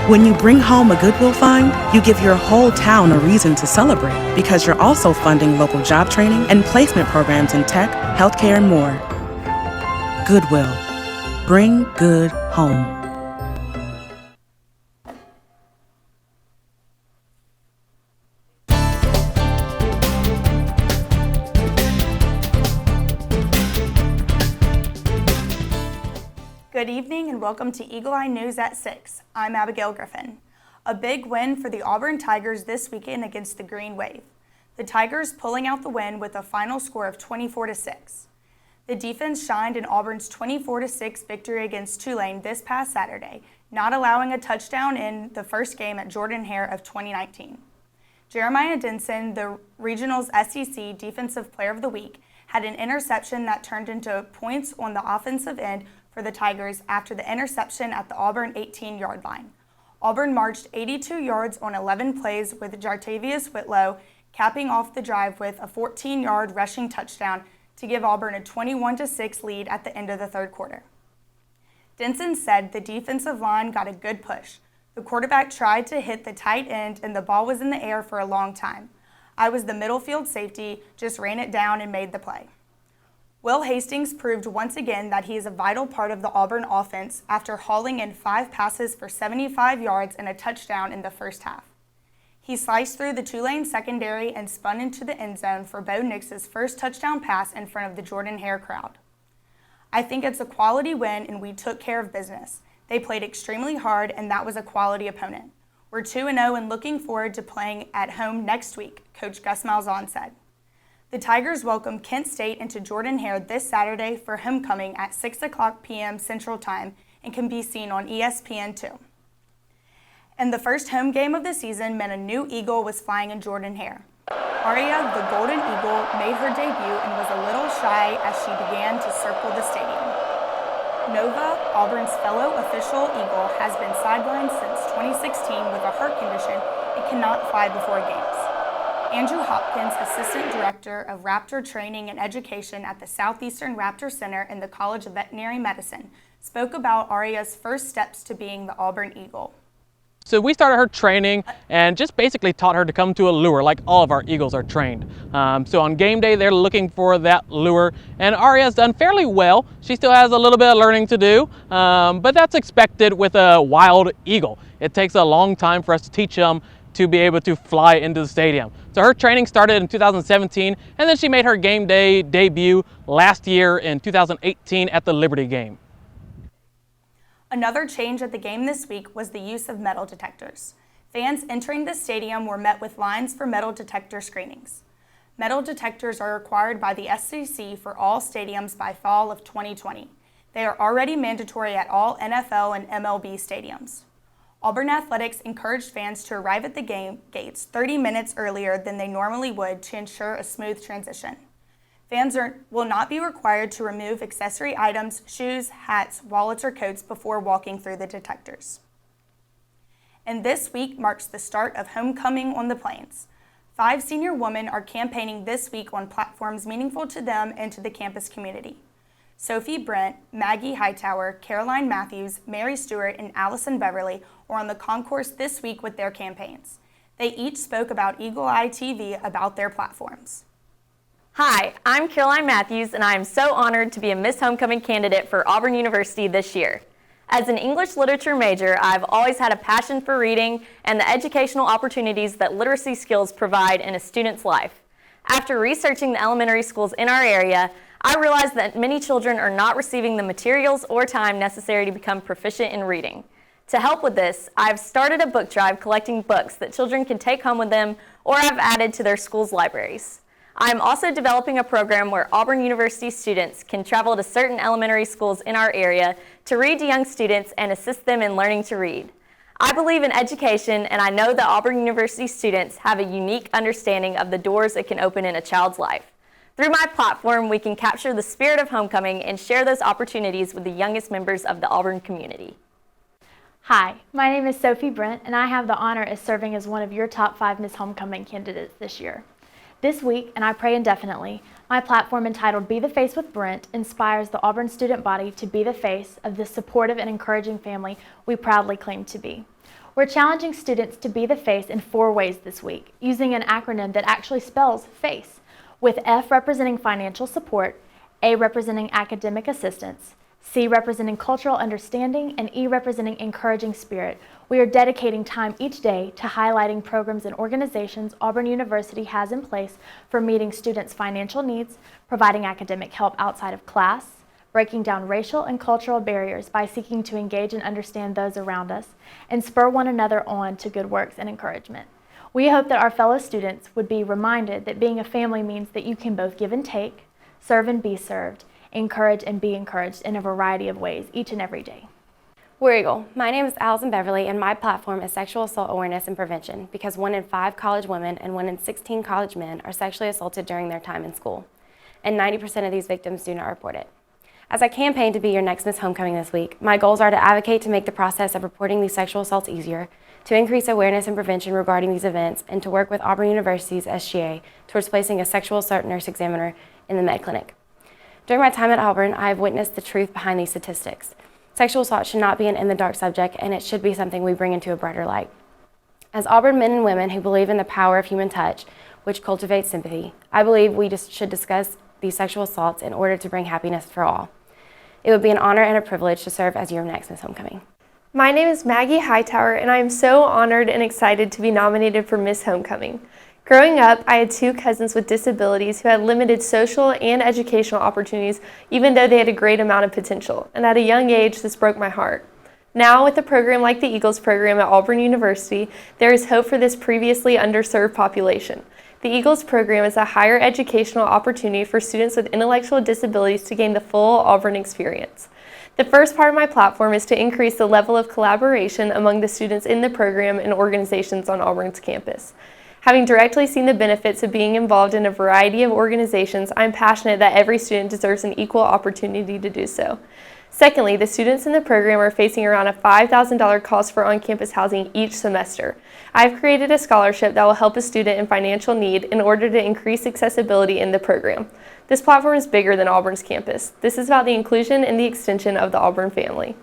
When you bring home a Goodwill find, you give your whole town a reason to celebrate because you're also funding local job training and placement programs in tech, healthcare, and more. Goodwill. Bring good home. Good evening and welcome to Eagle Eye News at 6. I'm Abigail Griffin. A big win for the Auburn Tigers this weekend against the Green Wave. The Tigers pulling out the win with a final score of 24-6. The defense shined in Auburn's 24-6 victory against Tulane this past Saturday, not allowing a touchdown in the first game at Jordan-Hare of 2019. Jeremiah Denson, the regional's SEC Defensive Player of the Week, had an interception that turned into points on the offensive end for the Tigers after the interception at the Auburn 18-yard line. Auburn marched 82 yards on 11 plays with Jartavius Whitlow capping off the drive with a 14-yard rushing touchdown to give Auburn a 21-6 lead at the end of the third quarter. Denson said the defensive line got a good push. The quarterback tried to hit the tight end and the ball was in the air for a long time. I was the middle field safety, just ran it down and made the play. Will Hastings proved once again that he is a vital part of the Auburn offense after hauling in 5 passes for 75 yards and a touchdown in the first half. He sliced through the Tulane secondary and spun into the end zone for Bo Nix's first touchdown pass in front of the Jordan-Hare crowd. I think it's a quality win and we took care of business. They played extremely hard and that was a quality opponent. We're 2-0 and looking forward to playing at home next week, Coach Gus Malzahn said. The Tigers welcome Kent State into Jordan-Hare this Saturday for homecoming at 6 p.m. Central Time and can be seen on ESPN2. And the first home game of the season meant a new eagle was flying in Jordan-Hare. Aria, the golden eagle, made her debut and was a little shy as she began to circle the stadium. Nova, Auburn's fellow official eagle, has been sidelined since 2016 with a heart condition and cannot fly before games. Andrew Hopkins, Assistant Director of Raptor Training and Education at the Southeastern Raptor Center in the College of Veterinary Medicine, spoke about Aria's first steps to being the Auburn Eagle. So we started her training and just basically taught her to come to a lure like all of our eagles are trained. So on game day, they're looking for that lure, and Aria's done fairly well. She still has a little bit of learning to do, but that's expected with a wild eagle. It takes a long time for us to teach them to be able to fly into the stadium. So her training started in 2017, and then she made her game day debut last year in 2018 at the Liberty game. Another change at the game this week was the use of metal detectors. Fans entering the stadium were met with lines for metal detector screenings. Metal detectors are required by the SEC for all stadiums by fall of 2020. They are already mandatory at all NFL and MLB stadiums. Auburn Athletics encouraged fans to arrive at the game gates 30 minutes earlier than they normally would to ensure a smooth transition. Fans will not be required to remove accessory items, shoes, hats, wallets, or coats before walking through the detectors. And this week marks the start of homecoming on the Plains. 5 senior women are campaigning this week on platforms meaningful to them and to the campus community. Sophie Brent, Maggie Hightower, Caroline Matthews, Mary Stewart, and Allison Beverly are on the concourse this week with their campaigns. They each spoke about Eagle Eye TV about their platforms. Hi, I'm Caroline Matthews, and I am so honored to be a Miss Homecoming candidate for Auburn University this year. As an English literature major, I've always had a passion for reading and the educational opportunities that literacy skills provide in a student's life. After researching the elementary schools in our area, I realized that many children are not receiving the materials or time necessary to become proficient in reading. To help with this, I've started a book drive collecting books that children can take home with them or have added to their school's libraries. I'm also developing a program where Auburn University students can travel to certain elementary schools in our area to read to young students and assist them in learning to read. I believe in education, and I know that Auburn University students have a unique understanding of the doors it can open in a child's life. Through my platform, we can capture the spirit of homecoming and share those opportunities with the youngest members of the Auburn community. Hi, my name is Sophie Brent, and I have the honor of serving as one of your top 5 Miss Homecoming candidates this year. This week, and I pray indefinitely, my platform entitled Be the Face with Brent inspires the Auburn student body to be the face of the supportive and encouraging family we proudly claim to be. We're challenging students to be the face in 4 ways this week, using an acronym that actually spells FACE, with F representing financial support, A representing academic assistance, C representing cultural understanding, and E representing encouraging spirit. We are dedicating time each day to highlighting programs and organizations Auburn University has in place for meeting students' financial needs, providing academic help outside of class, breaking down racial and cultural barriers by seeking to engage and understand those around us, and spur one another on to good works and encouragement. We hope that our fellow students would be reminded that being a family means that you can both give and take, serve and be served, encourage and be encouraged in a variety of ways each and every day. War Eagle. My name is Allison Beverly, and my platform is sexual assault awareness and prevention because 1 in 5 college women and 1 in 16 college men are sexually assaulted during their time in school, and 90% of these victims do not report it. As I campaign to be your next Miss Homecoming this week, my goals are to advocate to make the process of reporting these sexual assaults easier, to increase awareness and prevention regarding these events, and to work with Auburn University's SGA towards placing a sexual assault nurse examiner in the med clinic. During my time at Auburn, I have witnessed the truth behind these statistics. Sexual assault should not be an in-the-dark subject, and it should be something we bring into a brighter light. As Auburn men and women who believe in the power of human touch, which cultivates sympathy, I believe we should discuss these sexual assaults in order to bring happiness for all. It would be an honor and a privilege to serve as your next Miss Homecoming. My name is Maggie Hightower, and I am so honored and excited to be nominated for Miss Homecoming. Growing up, I had 2 cousins with disabilities who had limited social and educational opportunities, even though they had a great amount of potential. And at a young age, this broke my heart. Now, with a program like the Eagles program at Auburn University, there is hope for this previously underserved population. The Eagles program is a higher educational opportunity for students with intellectual disabilities to gain the full Auburn experience. The first part of my platform is to increase the level of collaboration among the students in the program and organizations on Auburn's campus. Having directly seen the benefits of being involved in a variety of organizations, I'm passionate that every student deserves an equal opportunity to do so. Secondly, the students in the program are facing around a $5,000 cost for on-campus housing each semester. I've created a scholarship that will help a student in financial need in order to increase accessibility in the program. This platform is bigger than Auburn's campus. This is about the inclusion and the extension of the Auburn family.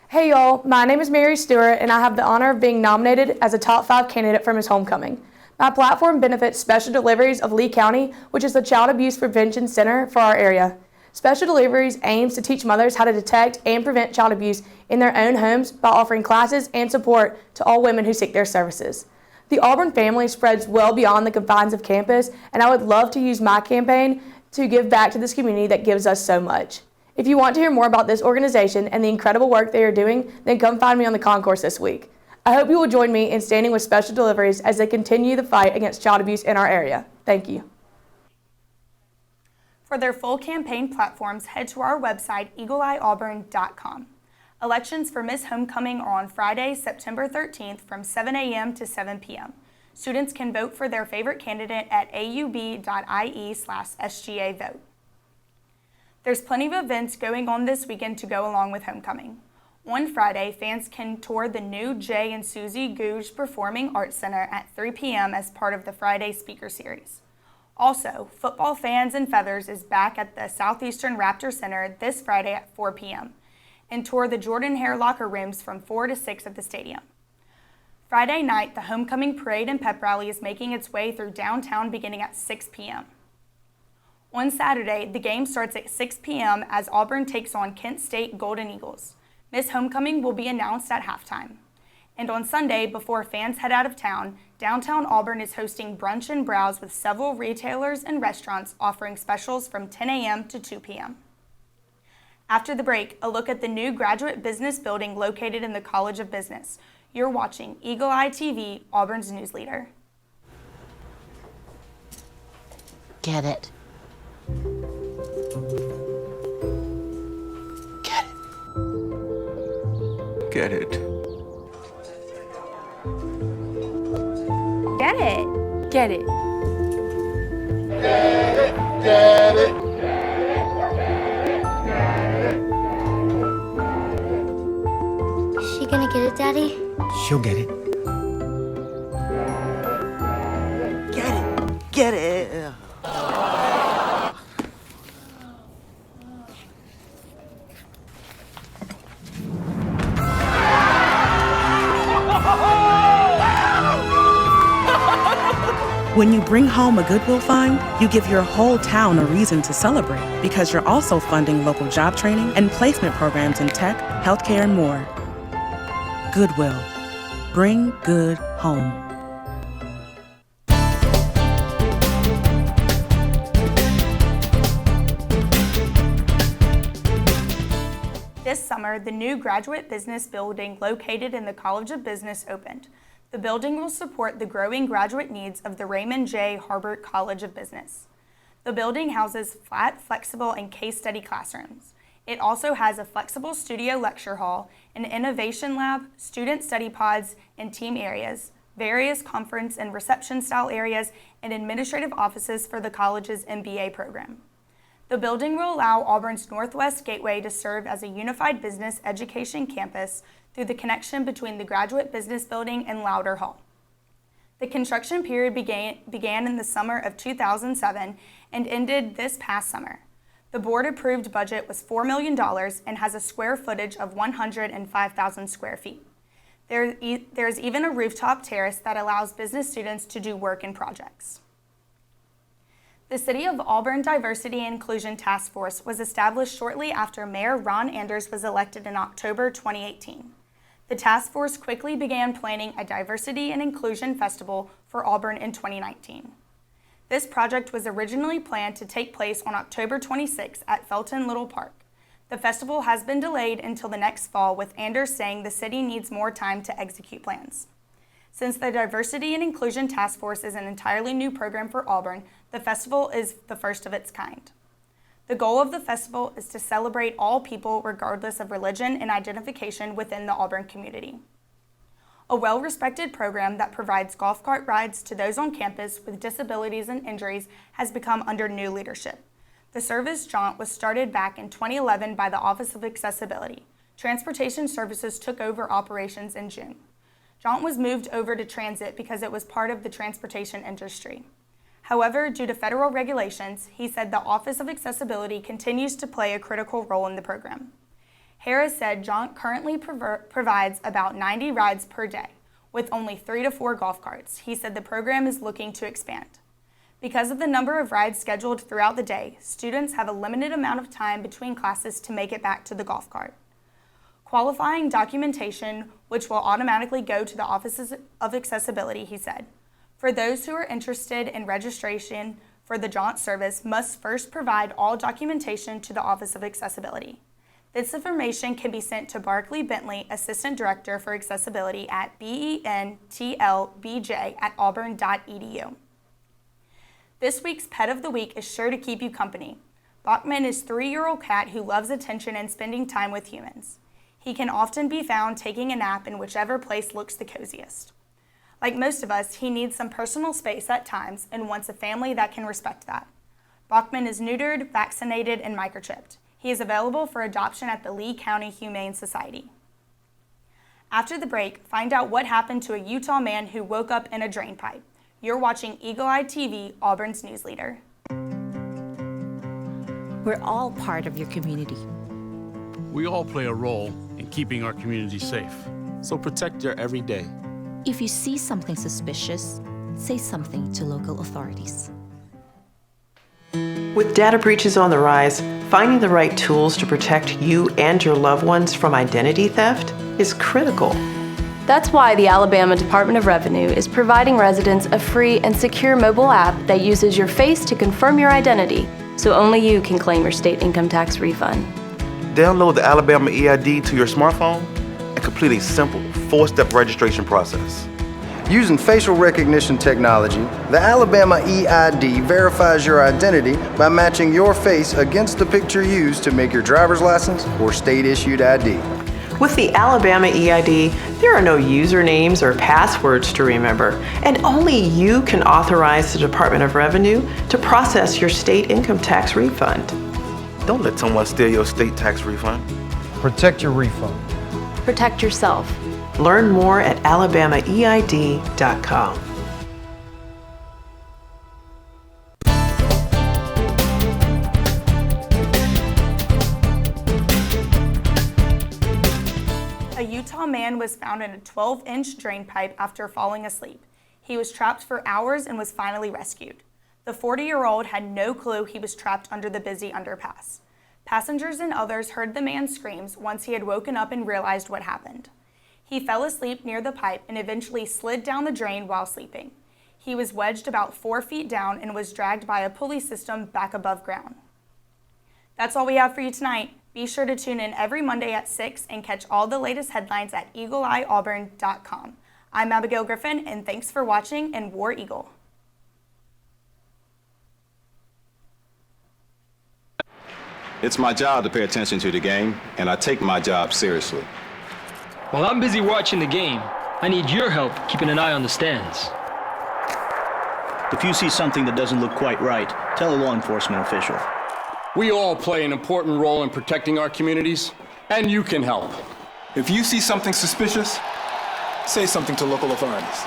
Hey y'all, my name is Mary Stewart, and I have the honor of being nominated as a top 5 candidate for Miss Homecoming. My platform benefits Special Deliveries of Lee County, which is the child abuse prevention center for our area. Special Deliveries aims to teach mothers how to detect and prevent child abuse in their own homes by offering classes and support to all women who seek their services. The Auburn family spreads well beyond the confines of campus, and I would love to use my campaign to give back to this community that gives us so much. If you want to hear more about this organization and the incredible work they are doing, then come find me on the concourse this week. I hope you will join me in standing with Special Deliveries as they continue the fight against child abuse in our area. Thank you. For their full campaign platforms, head to our website, eagleeyeauburn.com. Elections for Miss Homecoming are on Friday, September 13th from 7 a.m. to 7 p.m. Students can vote for their favorite candidate at aub.ie/SGA vote. There's plenty of events going on this weekend to go along with Homecoming. On Friday, fans can tour the new Jay and Susie Gouge Performing Arts Center at 3 p.m. as part of the Friday Speaker Series. Also, Football Fans and Feathers is back at the Southeastern Raptor Center this Friday at 4 p.m. and tour the Jordan Hare locker rooms from 4 to 6 at the stadium. Friday night, the Homecoming Parade and Pep Rally is making its way through downtown beginning at 6 p.m. On Saturday, the game starts at 6 p.m. as Auburn takes on Kent State Golden Eagles. Miss Homecoming will be announced at halftime. And on Sunday, before fans head out of town, downtown Auburn is hosting Brunch and Browse with several retailers and restaurants offering specials from 10 a.m. to 2 p.m. After the break, a look at the new graduate business building located in the College of Business. You're watching Eagle Eye TV, Auburn's news leader. Get it. Get it. Get it. Get it. Get it. Get it. Is she gonna get it, Daddy? She'll get it. Get it. Get it. When you bring home a Goodwill find, you give your whole town a reason to celebrate because you're also funding local job training and placement programs in tech, healthcare, and more. Goodwill. Bring good home. This summer, the new graduate business building located in the College of Business opened. The building will support the growing graduate needs of the Raymond J. Harbert College of Business. The building houses flat, flexible, and case study classrooms. It also has a flexible studio lecture hall, an innovation lab, student study pods and team areas, various conference and reception style areas, and administrative offices for the college's MBA program. The building will allow Auburn's Northwest Gateway to serve as a unified business education campus through the connection between the Graduate Business Building and Louder Hall. The construction period began in the summer of 2007 and ended this past summer. The board-approved budget was $4 million and has a square footage of 105,000 square feet. There's even a rooftop terrace that allows business students to do work and projects. The City of Auburn Diversity and Inclusion Task Force was established shortly after Mayor Ron Anders was elected in October 2018. The task force quickly began planning a Diversity and Inclusion Festival for Auburn in 2019. This project was originally planned to take place on October 26 at Felton Little Park. The festival has been delayed until the next fall, with Anders saying the city needs more time to execute plans. Since the Diversity and Inclusion Task Force is an entirely new program for Auburn, the festival is the first of its kind. The goal of the festival is to celebrate all people regardless of religion and identification within the Auburn community. A well-respected program that provides golf cart rides to those on campus with disabilities and injuries has become under new leadership. The service jaunt was started back in 2011 by the Office of Accessibility. Transportation Services took over operations in June. Jaunt was moved over to transit because it was part of the transportation industry. However, due to federal regulations, he said the Office of Accessibility continues to play a critical role in the program. Harris said Jaunt currently provides about 90 rides per day, with only 3 to 4 golf carts. He said the program is looking to expand. Because of the number of rides scheduled throughout the day, students have a limited amount of time between classes to make it back to the golf cart. Qualifying documentation, which will automatically go to the Office of Accessibility, he said. For those who are interested in registration for the Jaunt service, must first provide all documentation to the Office of Accessibility. This information can be sent to Barkley Bentley, Assistant Director for Accessibility at bentlbj@auburn.edu. This week's Pet of the Week is sure to keep you company. Bachman is a 3-year-old cat who loves attention and spending time with humans. He can often be found taking a nap in whichever place looks the coziest. Like most of us, he needs some personal space at times and wants a family that can respect that. Bachman is neutered, vaccinated, and microchipped. He is available for adoption at the Lee County Humane Society. After the break, find out what happened to a Utah man who woke up in a drain pipe. You're watching Eagle Eye TV, Auburn's news leader. We're all part of your community. We all play a role in keeping our community safe. So protect your every day. If you see something suspicious, say something to local authorities. With data breaches on the rise, finding the right tools to protect you and your loved ones from identity theft is critical. That's why the Alabama Department of Revenue is providing residents a free and secure mobile app that uses your face to confirm your identity, so only you can claim your state income tax refund. Download the Alabama EID to your smartphone and complete a simple 4-step registration process. Using facial recognition technology, the Alabama EID verifies your identity by matching your face against the picture used to make your driver's license or state-issued ID. With the Alabama EID, there are no usernames or passwords to remember, and only you can authorize the Department of Revenue to process your state income tax refund. Don't let someone steal your state tax refund. Protect your refund. Protect yourself. Learn more at alabamaeid.com. Utah man was found in a 12-inch drain pipe after falling asleep. He was trapped for hours and was finally rescued. The 40-year-old had no clue he was trapped under the busy underpass. Passengers and others heard the man's screams once he had woken up and realized what happened. He fell asleep near the pipe and eventually slid down the drain while sleeping. He was wedged about 4 feet down and was dragged by a pulley system back above ground. That's all we have for you tonight. Be sure to tune in every Monday at 6 and catch all the latest headlines at eagleeyeauburn.com. I'm Abigail Griffin, and thanks for watching, and War Eagle. It's my job to pay attention to the game, and I take my job seriously. While I'm busy watching the game, I need your help keeping an eye on the stands. If you see something that doesn't look quite right, tell a law enforcement official. We all play an important role in protecting our communities, and you can help. If you see something suspicious, say something to local authorities.